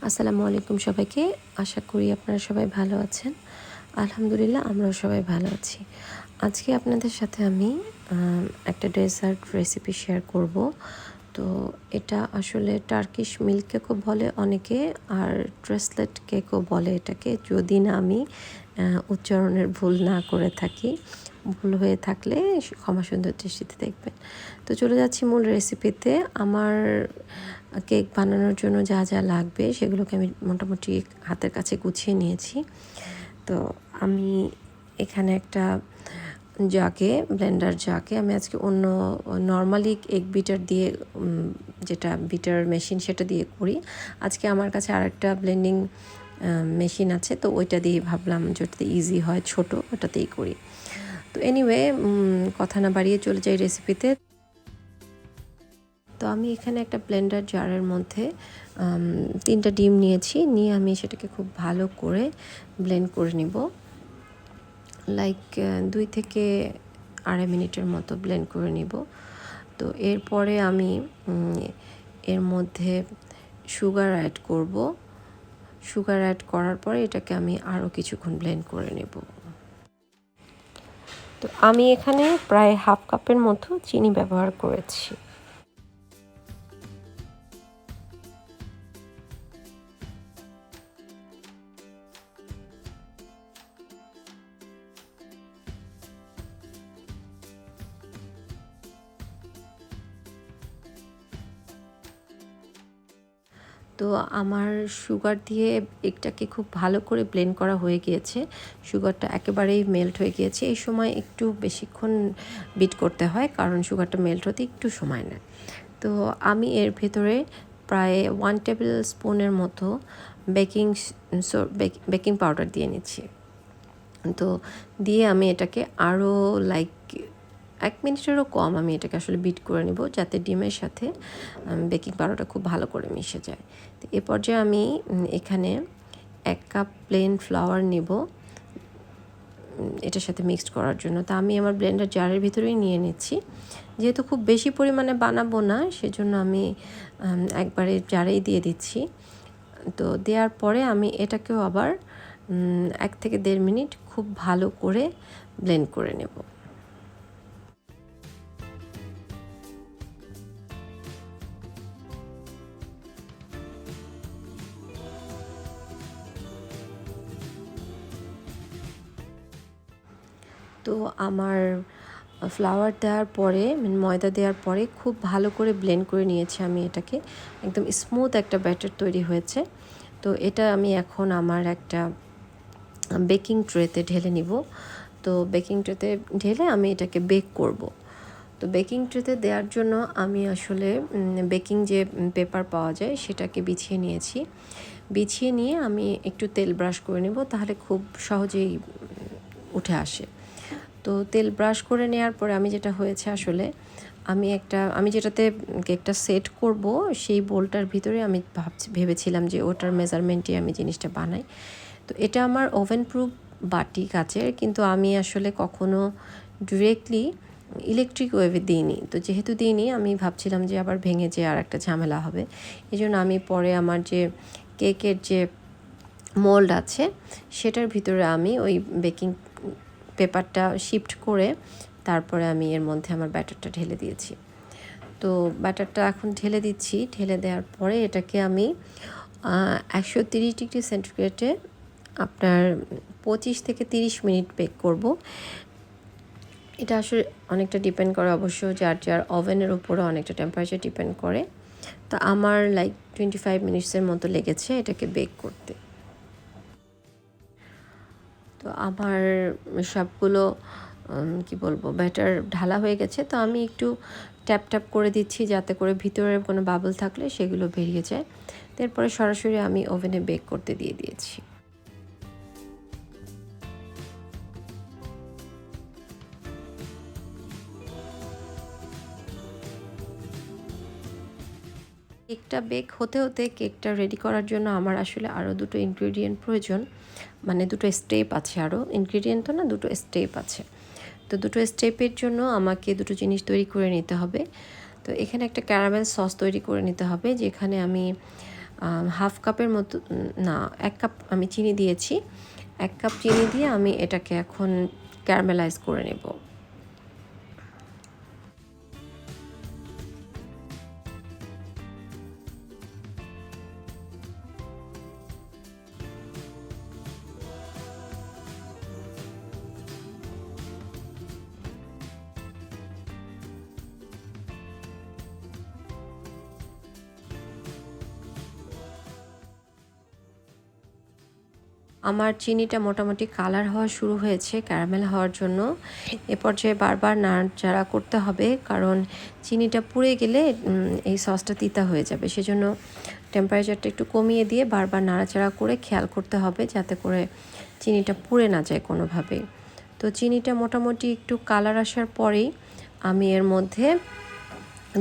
আসসালামু আলাইকুম সবাইকে। আশা করি আপনারা সবাই ভালো আছেন। আলহামদুলিল্লাহ আমরাও সবাই ভালো আছি। আজকে আপনাদের সাথে আমি একটা ডেজার্ট রেসিপি শেয়ার করব। তো এটা আসলে টার্কিশ মিল্ক কেকও বলে অনেকে, আর ট্রেসলেট কেকও বলে এটাকে, যদি না আমি উচ্চারণের ভুল না করে থাকি। ভুল হয়ে থাকলে ক্ষমা সুন্দর দৃষ্টিতে দেখবেন। তো চলে যাচ্ছি মূল রেসিপিতে। আমার কেক বানানোর জন্য যা যা লাগবে সেগুলোকে আমি মোটামুটি হাতের কাছে গুছিয়ে নিয়েছি। তো আমি এখানে একটা ব্লেন্ডার জাগে আমি আজকে অন্য নর্মালি এগ বিটার দিয়ে, যেটা বিটার মেশিন সেটা দিয়ে করি। আজকে আমার কাছে আরেকটা ব্লেন্ডিং মেশিন আছে, তো ওইটা দিয়ে ভাবলাম যেটাতে ইজি হয়, ছোট, ওটাতেই করি। তো এনিওয়ে, কথা না বাড়িয়ে চলে যাই রেসিপিতে। তো আমি এখানে একটা ব্লেন্ডার জারের মধ্যে 3টা ডিম নিয়েছি, নিয়ে আমি সেটাকে খুব ভালো করে ব্লেন্ড করে নিব। লাইক 2 থেকে 2.5 মিনিটের মতো ব্লেন্ড করে নিব। তো এরপরে আমি এর মধ্যে সুগার অ্যাড করব। সুগার অ্যাড করার পরে এটাকে আমি আরও কিছুক্ষণ ব্লেন্ড করে নেব। তো আমি এখানে প্রায় 1/2 কাপের মতো চিনি ব্যবহার করেছি। তো আমার সুগার দিয়ে এটাকে খুব ভালো করে ব্লেন্ড করা হয়ে গিয়েছে। সুগারটা একেবারেই মেল্ট হয়ে গিয়েছে। এই সময় একটু বেশিক্ষণ বিট করতে হয়, কারণ সুগারটা মেল্ট হতে একটু সময় নেয়। তো আমি এর ভেতরে প্রায় 1 টেবিল স্পুনের মতো বেকিং পাউডার দিয়ে নিচ্ছি। তো দিয়ে আমি এটাকে আরও লাইক 1 মিনিটেরও কম আমি এটাকে আসলে বিট করে নেব, যাতে ডিমের সাথে বেকিং পাউডারটা খুব ভালো করে মিশে যায়। তো এ পর্যায়ে আমি এখানে 1 কাপ প্লেন ফ্লাওয়ার নেব এটার সাথে মিক্সড করার জন্য। তো আমি আমার ব্লেন্ডার জারের ভিতরেই নিয়ে নিচ্ছি। যেহেতু খুব বেশি পরিমাণে বানাবো না, সেজন্য আমি একবারে জারেই দিয়ে দিচ্ছি। তো দেওয়ার পরে আমি এটাকেও আবার 1 থেকে 1.5 মিনিট খুব ভালো করে ব্লেন্ড করে নেব। তো আমার ফ্লাওয়ার দেওয়ার পরে, ময়দা দেওয়ার পরে খুব ভালো করে ব্লেন্ড করে নিয়েছি আমি এটাকে। একদম স্মুথ একটা ব্যাটার তৈরি হয়েছে। তো এটা আমি এখন আমার একটা বেকিং ট্রেতে ঢেলে নিব। তো বেকিং ট্রেতে ঢেলে আমি এটাকে বেক করব। তো বেকিং ট্রেতে দেওয়ার জন্য আমি আসলে বেকিং যে পেপার পাওয়া যায় সেটাকে বিছিয়ে নিয়েছি। বিছিয়ে নিয়ে আমি একটু তেল ব্রাশ করে নেব, তাহলে খুব সহজেই উঠে আসে। তো তেল ব্রাশ করে নেওয়ার পরে আমি যেটা হয়েছে আসলে, আমি যেটাতে কেকটা সেট করব সেই বোলটার ভিতরে আমি ভেবেছিলাম যে ওটার মেজারমেন্টে আমি জিনিসটা বানাই। তো এটা আমার ওভেন প্রুফ বাটি কাচের, কিন্তু আমি আসলে কখনো ডিরেক্টলি ইলেকট্রিক ওয়েভে দিইনি। তো যেহেতু দিইনি, আমি ভাবছিলাম যে আবার ভেঙে যে আর একটা ঝামেলা হবে। এই জন্য আমি পরে আমার যে কেকের যে মোল্ড আছে সেটার ভিতরে আমি ওই বেকিং পেপারটা শিফট করে তারপরে আমি এর মধ্যে আমার ব্যাটারটা ঢেলে দিয়েছি। তো ব্যাটারটা এখন ঢেলে দিচ্ছি। ঢেলে দেওয়ার পরে এটাকে আমি 130 ডিগ্রি সেন্টিগ্রেডে আপনার 25 থেকে 30 মিনিট বেক করব। এটা আসলে অনেকটা ডিপেন্ড করে অবশ্য যার যার ওভেনের উপরে অনেকটা টেম্পারেচার ডিপেন্ড করে। তো আমার লাইক 25 মিনিটসের মতো লেগেছে এটাকে বেক করতে। তো আমার সবগুলো কি বলবো, ব্যাটার ঢালা হয়ে গেছে। তো আমি একটু ট্যাপ ট্যাপ করে দিচ্ছি, যাতে করে ভিতরে কোনো বাবল থাকলে সেগুলো বেরিয়ে যায়। তারপরে সরাসরি আমি ওভেনে বেক করতে দিয়ে দিয়েছি। কেকটা বেক হতে হতে কেকটা রেডি করার জন্য আমার আসলে আরও 2টো ইনগ্রেডিয়েন্ট প্রয়োজন, মানে 2টো স্টেপ আছে। আরও ইনগ্রেডিয়েন্ট তো না, 2টো স্টেপ আছে। তো 2টো স্টেপের জন্য আমাকে 2টো জিনিস তৈরি করে নিতে হবে। তো এখানে একটা ক্যারামেল সস তৈরি করে নিতে হবে, যেখানে আমি হাফ কাপের মতো, না 1 কাপ আমি চিনি দিয়েছি। 1 কাপ চিনি দিয়ে আমি এটাকে এখন ক্যারামেলাইজ করে নেব। আমার চিনিটা মোটামুটি কালার হওয়া শুরু হয়েছে ক্যারামেল হওয়ার জন্য। এ পর্যায়ে বারবার নাড়াচাড়া করতে হবে, কারণ চিনিটা পুড়ে গেলে এই সসটা তিতা হয়ে যাবে। সেজন্য টেম্পারেচারটা একটু কমিয়ে দিয়ে বারবার নাড়াচাড়া করে খেয়াল করতে হবে যাতে করে চিনিটা পুড়ে না যায় কোনোভাবেই। তো চিনিটা মোটামুটি একটু কালার আসার পরেই আমি এর মধ্যে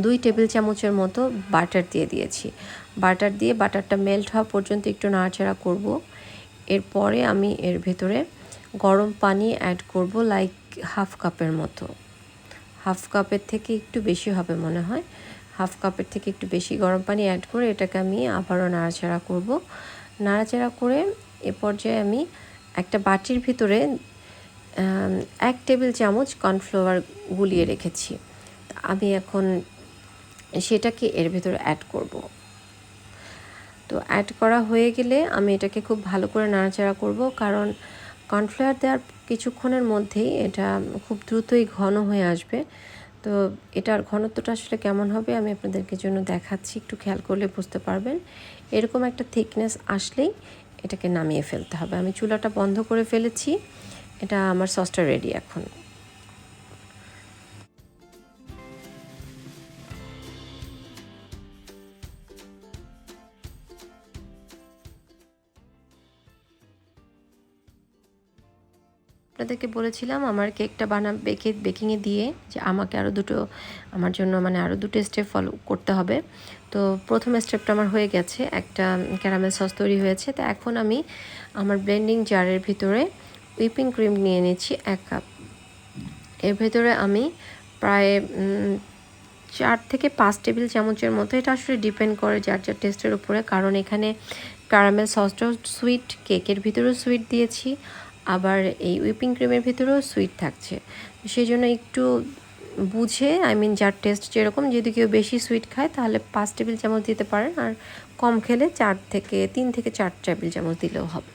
2 টেবিল চামচের মতো বাটার দিয়ে দিয়েছি। বাটার দিয়ে বাটারটা মেল্ট হওয়া পর্যন্ত একটু নাড়াচাড়া করব। এরপরে আমি এর ভেতরে গরম পানি অ্যাড করব, লাইক হাফ কাপের মতো। হাফ কাপের থেকে একটু বেশি হবে মনে হয়। হাফ কাপের থেকে একটু বেশি গরম পানি অ্যাড করে এটাকে আমি আবারও নাড়াচাড়া করব। নাড়াচাড়া করে এ পর্যায়ে আমি একটা বাটির ভিতরে 1 টেবিল চামচ কর্নফ্লাওয়ার গুলিয়ে রেখেছি। আমি এখন সেটাকে এর ভেতরে অ্যাড করব। তো অ্যাড করা হয়ে গেলে আমি এটাকে খুব ভালো করে নাড়াচাড়া করব, কারণ কর্নফ্লাওয়ার দেওয়ার কিছুক্ষণের মধ্যেই এটা খুব দ্রুতই ঘন হয়ে আসবে। তো এটার ঘনত্বটা আসলে কেমন হবে আমি আপনাদেরকে জন্য দেখাচ্ছি, একটু খেয়াল করলে বুঝতে পারবেন। এরকম একটা থিকনেস আসলেই এটাকে নামিয়ে ফেলতে হবে। আমি চুলাটা বন্ধ করে ফেলেছি। এটা আমার সসটা রেডি এখন। আপনাদেরকে বলেছিলাম আমার কেকটা বেকিংয়ে দিয়ে যে আমাকে আমার জন্য মানে আরও 2টো স্টেপ ফলো করতে হবে। তো প্রথম স্টেপটা আমার হয়ে গেছে, একটা ক্যারামেল সস তৈরি হয়েছে। তো এখন আমি আমার ব্লেন্ডিং জারের ভিতরে হুইপিং ক্রিম নিয়ে নিচ্ছি 1 কাপ। এর ভেতরে আমি প্রায় 4 থেকে 5 টেবিল চামচের মতো, এটা আসলে ডিপেন্ড করে যার যার টেস্টের উপরে, কারণ এখানে ক্যারামেল সসটাও সুইট, কেকের ভিতরেও সুইট দিয়েছি, আবার এই হুইপিং ক্রিমের ভিতরেও সুইট থাকছে। সেই জন্য একটু বুঝে, যার টেস্ট যেরকম, যদি কেউ বেশি সুইট খায় তাহলে 5 টেবিল চামচ দিতে পারেন, আর কম খেলে 3 থেকে 4 টেবিল চামচ দিলেও হবে।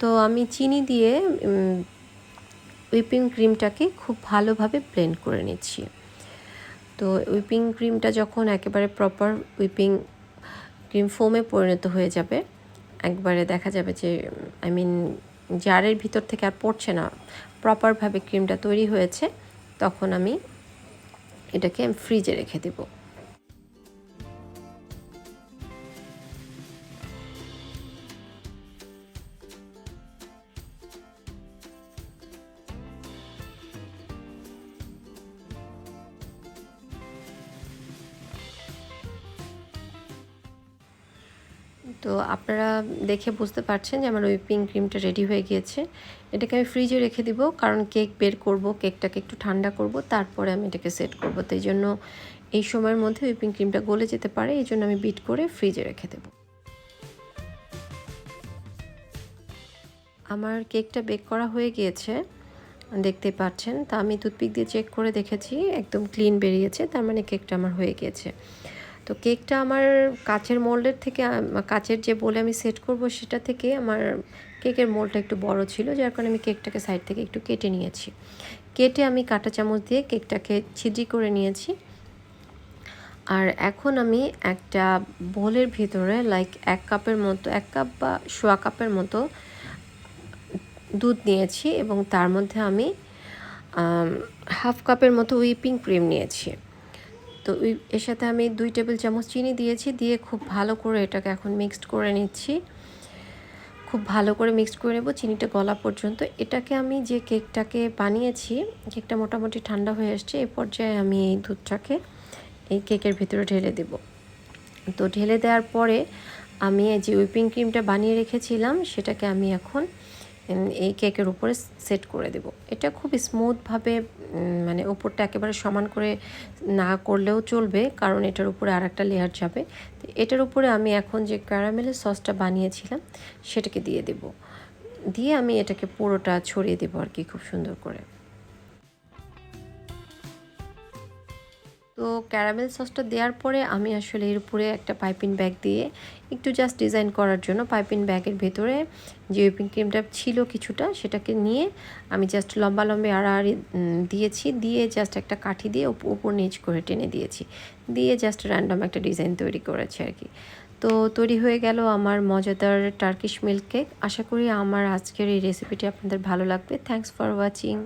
তো আমি চিনি দিয়ে হুইপিং ক্রিমটাকে খুব ভালোভাবে ব্লেন্ড করে নিচ্ছি। তো হুইপিং ক্রিমটা যখন একেবারে প্রপার হুইপিং ক্রিম ফোমে পরিণত হয়ে যাবে, একবারে দেখা যাবে যে জারের ভিতর থেকে আর পড়ছে না, প্রপারভাবে ক্রিমটা তৈরি হয়েছে, তখন আমি এটাকে ফ্রিজে রেখে দেবো। তো আপনারা দেখে বুঝতে পারছেন যে আমার হুইপিং ক্রিমটা রেডি হয়ে গিয়েছে। এটাকে আমি ফ্রিজে রেখে দিব, কারণ কেক বের করব, কেকটাকে একটু ঠান্ডা করব, তারপরে আমি এটাকে সেট করব। তো এই জন্য এই সময়ের মধ্যে হুইপিং ক্রিমটা গলে যেতে পারে, এই জন্য আমি বিট করে ফ্রিজে রেখে দেব। আমার কেকটা বেক করা হয়ে গিয়েছে, দেখতে পাচ্ছেন। তা আমি টুথপিক দিয়ে চেক করে দেখেছি, একদম ক্লিন বেরিয়েছে, তার মানে কেকটা আমার হয়ে গিয়েছে। তো কেকটা আমার কাচের মোল্ডের থেকে, কাচের যে বলে আমি সেট করব সেটা থেকে আমার কেকের মোল্ডটা একটু বড় ছিল, যার কারণে আমি কেকটাকে সাইড থেকে একটু কেটে নিয়েছি। কেটে আমি কাঁটা চামচ দিয়ে কেকটাকে ছিদ্রি করে নিয়েছি। আর এখন আমি একটা বোলের ভিতরে লাইক 1 কাপের মতো, 1 কাপ বা সোয়া কাপের মতো দুধ নিয়েছি, এবং তার মধ্যে আমি হাফ কাপের মতো হুইপিং ক্রিম নিয়েছি। তো এর সাথে আমি 2 টেবিল চামচ চিনি দিয়েছি, দিয়ে খুব ভালো করে এটাকে এখন মিক্সড করে নিচ্ছি। খুব ভালো করে মিক্সড করে নেব চিনিটা গলা পর্যন্ত। এটাকে আমি যে কেকটাকে বানিয়েছি, কেকটা মোটামুটি ঠান্ডা হয়ে আসছে, এই পর্যায়ে আমি এই দুধটাকে এই কেকের ভিতরে ঢেলে দেব। তো ঢেলে দেওয়ার পরে আমি এই যে হুইপিং ক্রিমটা বানিয়ে রেখেছিলাম সেটাকে আমি এখন এই কেকের উপরে সেট করে দেব। এটা খুব স্মুথভাবে মানে উপরটা একেবারে সমান করে না করলেও চলবে, কারণ এটার উপরে আর একটা লেয়ার যাবে। তো এটার উপরে আমি এখন যে ক্যারামেলের সসটা বানিয়েছিলাম সেটাকে দিয়ে দেব, দিয়ে আমি এটাকে পুরোটা ছড়িয়ে দেবো আর কি, খুব সুন্দর করে। তো ক্যারামেল সসটা দেওয়ার পরে আমি আসলে এর উপরে একটা পাইপিং ব্যাগ দিয়ে একটু জাস্ট ডিজাইন করার জন্য পাইপিং ব্যাগের ভেতরে যে হুইপিং ক্রিমটা ছিল কিছুটা, সেটাকে নিয়ে আমি জাস্ট লম্বা লম্বা আড়াআড়ি দিয়েছি, দিয়ে জাস্ট একটা কাঠি দিয়ে উপর নিচ করে টেনে দিয়েছি, দিয়ে জাস্ট র্যান্ডম একটা ডিজাইন তৈরি করেছি আর কি। তো তৈরি হয়ে গেল আমার মজাদার টার্কিশ মিল্ক কেক। আশা করি আমার আজকের এই রেসিপিটি আপনাদের ভালো লাগবে। Thanks for watching.